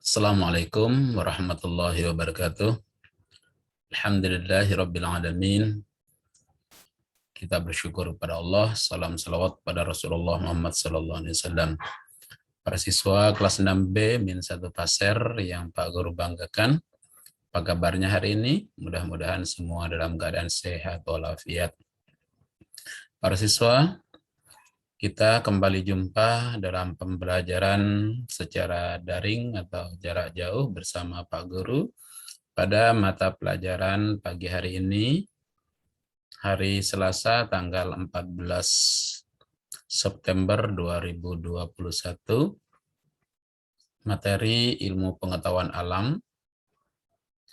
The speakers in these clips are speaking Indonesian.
Assalamualaikum warahmatullahi wabarakatuh. Alhamdulillahirrabbilalamin. Kita bersyukur kepada Allah. Salam salawat pada Rasulullah Muhammad sallallahu alaihi wasallam. Para siswa kelas 6B min 1 Pasir yang Pak Guru banggakan, apa kabarnya hari ini? Mudah-mudahan semua dalam keadaan sehat walafiat. Para siswa, kita kembali jumpa dalam pembelajaran secara daring atau jarak jauh bersama Pak Guru pada mata pelajaran pagi hari ini, hari Selasa tanggal 14 September 2021, materi ilmu pengetahuan alam,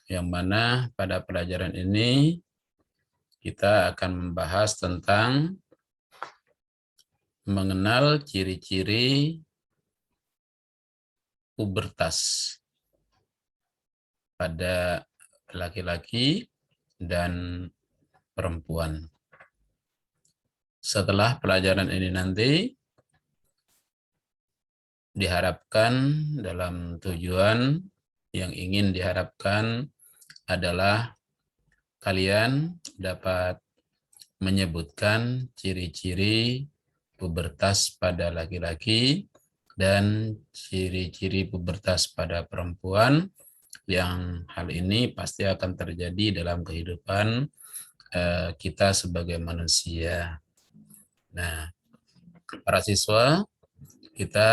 yang mana pada pelajaran ini kita akan membahas tentang mengenal ciri-ciri pubertas pada laki-laki dan perempuan. Setelah pelajaran ini nanti diharapkan dalam tujuan yang ingin diharapkan adalah kalian dapat menyebutkan ciri-ciri pubertas pada laki-laki dan ciri-ciri pubertas pada perempuan, yang hal ini pasti akan terjadi dalam kehidupan kita sebagai manusia. Nah, para siswa, kita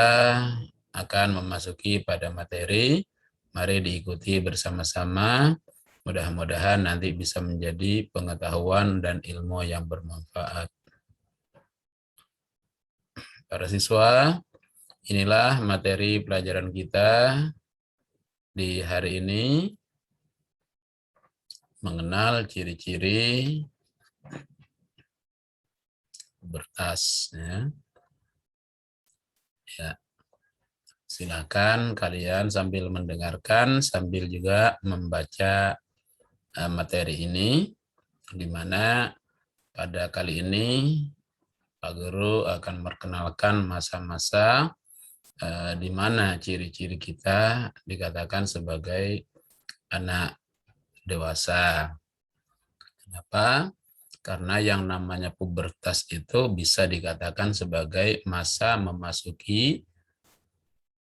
akan memasuki pada materi. Mari diikuti bersama-sama. Mudah-mudahan nanti bisa menjadi pengetahuan dan ilmu yang bermanfaat. Para siswa, inilah materi pelajaran kita di hari ini, mengenal ciri-ciri pubertas. Ya. Silakan kalian sambil mendengarkan, sambil juga membaca materi ini, di mana pada kali ini Pak Guru akan memperkenalkan masa-masa di mana ciri-ciri kita dikatakan sebagai anak dewasa. Kenapa? Karena yang namanya pubertas itu bisa dikatakan sebagai masa memasuki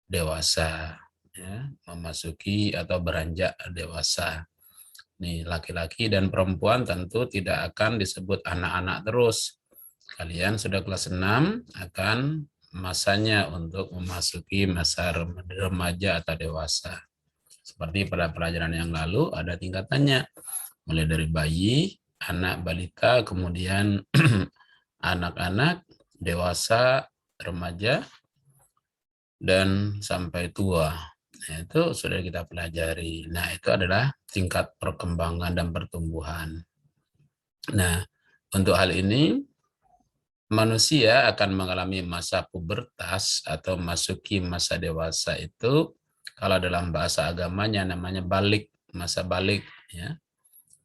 dewasa, ya, memasuki atau beranjak dewasa. Nih, laki-laki dan perempuan tentu tidak akan disebut anak-anak terus. Kalian sudah kelas 6, akan masanya untuk memasuki masa remaja atau dewasa. Seperti pada pelajaran yang lalu ada tingkatannya, mulai dari bayi, anak balita, kemudian anak-anak, dewasa, remaja, dan sampai tua. Nah, itu sudah kita pelajari. Nah, itu adalah tingkat perkembangan dan pertumbuhan. Nah, untuk hal ini, manusia akan mengalami masa pubertas atau masuki masa dewasa itu, kalau dalam bahasa agamanya namanya balik, masa balik, ya.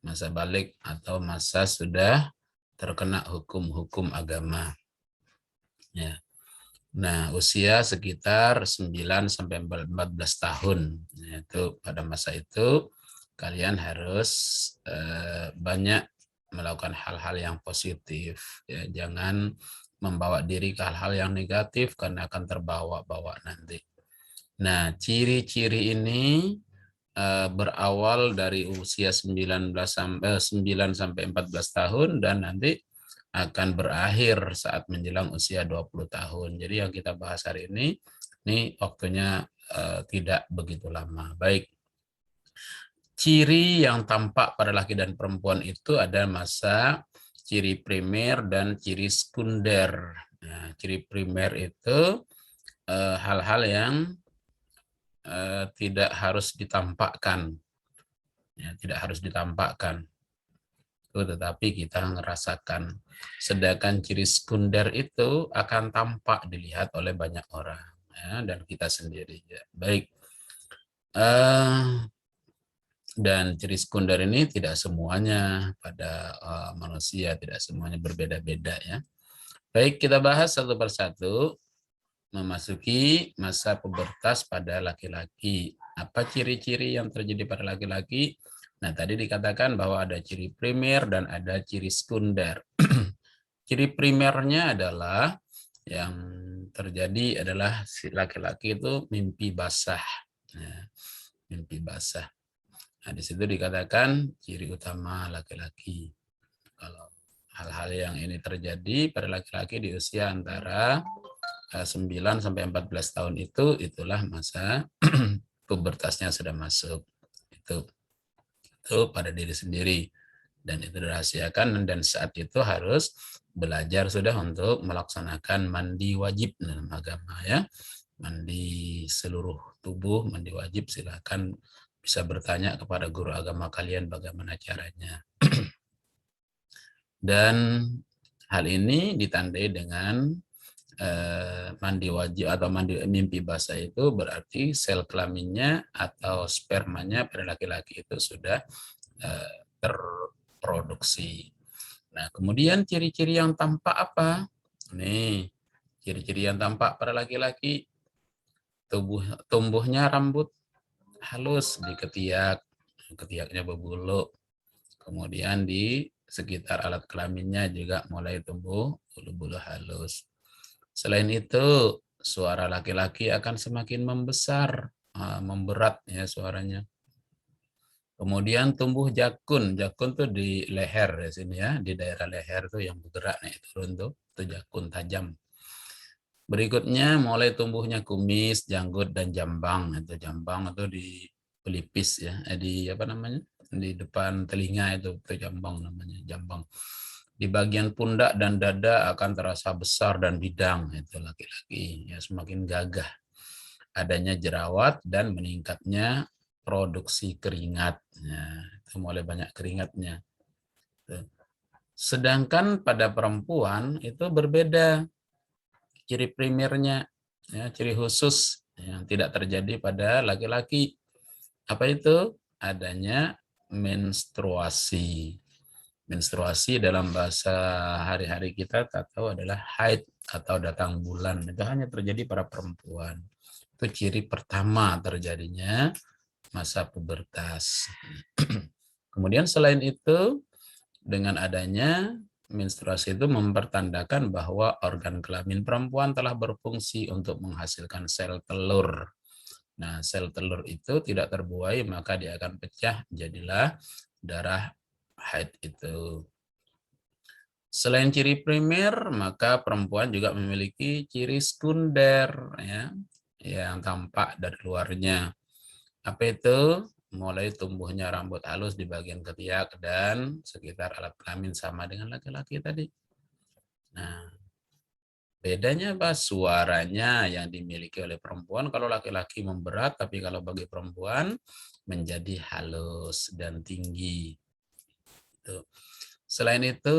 Masa balik atau masa sudah terkena hukum-hukum agama. Ya. Nah, usia sekitar 9 sampai 14 tahun. Yaitu pada masa itu kalian harus banyak melakukan hal-hal yang positif. Ya, jangan membawa diri ke hal-hal yang negatif karena akan terbawa-bawa nanti. Nah, ciri-ciri ini berawal dari usia 9 sampai 14 tahun dan nanti akan berakhir saat menjelang usia 20 tahun. Jadi yang kita bahas hari ini waktunya tidak begitu lama. Baik. Ciri yang tampak pada laki dan perempuan itu ada masa ciri primer dan ciri sekunder. Nah, ciri primer itu hal-hal yang tidak harus ditampakkan. Ya, tidak harus ditampakkan. Tetapi kita ngerasakan. Sedangkan ciri sekunder itu akan tampak dilihat oleh banyak orang, ya, dan kita sendiri. Ya. Baik. Dan ciri sekunder ini tidak semuanya pada manusia, tidak semuanya berbeda-beda, ya. Baik, kita bahas satu persatu. Memasuki masa pubertas pada laki-laki Apa ciri-ciri yang terjadi pada laki-laki? Nah, tadi dikatakan bahwa ada ciri primer dan ada ciri sekunder. Ciri primernya adalah yang terjadi adalah si laki-laki itu mimpi basah. Nah, mimpi basah. Nah, di situ dikatakan ciri utama laki-laki. Kalau hal-hal yang ini terjadi pada laki-laki di usia antara 9 sampai 14 tahun itulah masa pubertasnya sudah masuk. Itu pada diri sendiri dan itu dirahasiakan, dan saat itu harus belajar sudah untuk melaksanakan mandi wajib dalam agama ya. Mandi seluruh tubuh, mandi wajib, silakan bisa bertanya kepada guru agama kalian bagaimana caranya. Dan hal ini ditandai dengan mandi wajib atau mandi mimpi basah itu berarti sel kelaminnya atau spermanya pada laki-laki itu sudah terproduksi. Nah, kemudian ciri-ciri yang tampak apa? Nih, ciri-ciri yang tampak pada laki-laki, tumbuhnya rambut halus di ketiak, ketiaknya berbulu. Kemudian di sekitar alat kelaminnya juga mulai tumbuh bulu-bulu halus. Selain itu, suara laki-laki akan semakin membesar, memberat ya suaranya. Kemudian tumbuh jakun. Jakun tuh di leher di sini ya, di daerah leher tuh yang bergerak naik turun tuh, itu jakun tajam. Berikutnya mulai tumbuhnya kumis, janggut dan jambang. Itu jambang itu di pelipis ya, di apa namanya? Di depan telinga itu jambang namanya, jambang. Di bagian pundak dan dada akan terasa besar dan bidang, itu laki-laki ya, semakin gagah. Adanya jerawat dan meningkatnya produksi keringat. Nah, itu mulai banyak keringatnya. Sedangkan pada perempuan itu berbeda ciri primernya, ya, ciri khusus yang tidak terjadi pada laki-laki. Apa itu? Adanya menstruasi. Menstruasi dalam bahasa hari-hari kita tahu adalah haid atau datang bulan. Itu hanya terjadi pada perempuan. Itu ciri pertama terjadinya masa pubertas. Kemudian selain itu, dengan adanya menstruasi itu mempertandakan bahwa organ kelamin perempuan telah berfungsi untuk menghasilkan sel telur. Nah, sel telur itu tidak terbuai, maka dia akan pecah, jadilah darah haid itu. Selain ciri primer, maka perempuan juga memiliki ciri sekunder ya, yang tampak dari luarnya. Apa itu? Mulai tumbuhnya rambut halus di bagian ketiak dan sekitar alat kelamin sama dengan laki-laki tadi. Nah, bedanya apa? Suaranya yang dimiliki oleh perempuan kalau laki-laki memberat, tapi kalau bagi perempuan menjadi halus dan tinggi. Selain itu,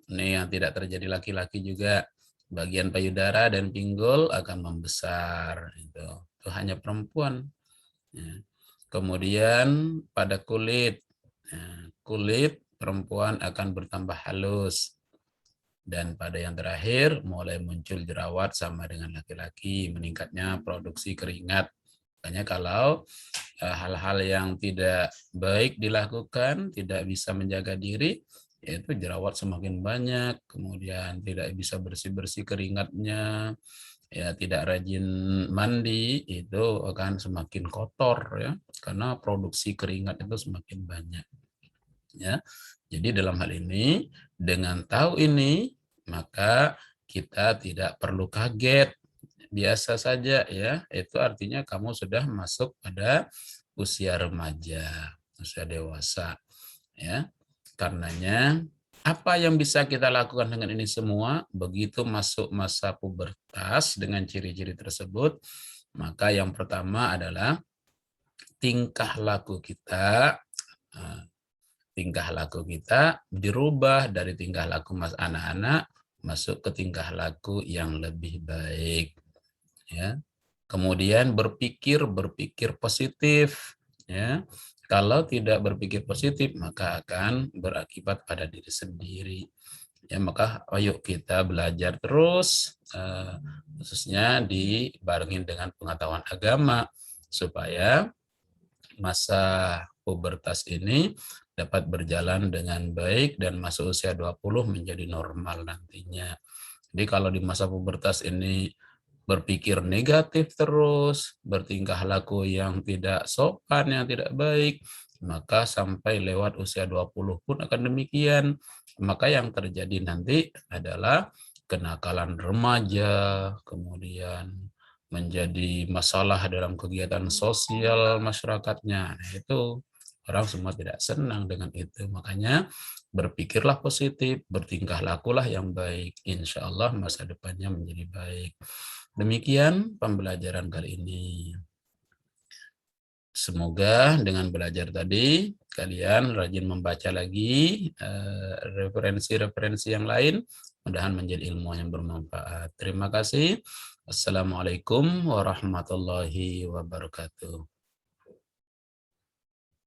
ini yang tidak terjadi laki-laki juga, bagian payudara dan pinggul akan membesar. Itu hanya perempuan. Ya. Kemudian pada kulit, kulit perempuan akan bertambah halus. Dan pada yang terakhir mulai muncul jerawat sama dengan laki-laki, meningkatnya produksi keringat. Makanya kalau hal-hal yang tidak baik dilakukan, tidak bisa menjaga diri, yaitu jerawat semakin banyak, kemudian tidak bisa bersih-bersih keringatnya, ya tidak rajin mandi, itu akan semakin kotor ya, karena produksi keringat itu semakin banyak ya. Jadi dalam hal ini, dengan tahu ini maka kita tidak perlu kaget, biasa saja ya. Itu artinya kamu sudah masuk pada usia remaja, usia dewasa ya. Karenanya apa yang bisa kita lakukan dengan ini semua? Begitu masuk masa pubertas dengan ciri-ciri tersebut, maka yang pertama adalah tingkah laku kita. Tingkah laku kita dirubah dari tingkah laku anak-anak masuk ke tingkah laku yang lebih baik. Ya. Kemudian berpikir positif. Ya. Kalau tidak berpikir positif, maka akan berakibat pada diri sendiri. Ya, maka ayo kita belajar terus, khususnya dibarengin dengan pengetahuan agama, supaya masa pubertas ini dapat berjalan dengan baik dan masuk usia 20 menjadi normal nantinya. Jadi kalau di masa pubertas ini berpikir negatif terus, bertingkah laku yang tidak sopan, yang tidak baik, maka sampai lewat usia 20 pun akan demikian. Maka yang terjadi nanti adalah kenakalan remaja, kemudian menjadi masalah dalam kegiatan sosial masyarakatnya. Nah, itu orang semua tidak senang dengan itu. Makanya berpikirlah positif, bertingkah lakulah yang baik. Insya Allah masa depannya menjadi baik. Demikian pembelajaran kali ini. Semoga dengan belajar tadi, kalian rajin membaca lagi referensi-referensi yang lain, mudah-mudahan menjadi ilmu yang bermanfaat. Terima kasih. Assalamualaikum warahmatullahi wabarakatuh.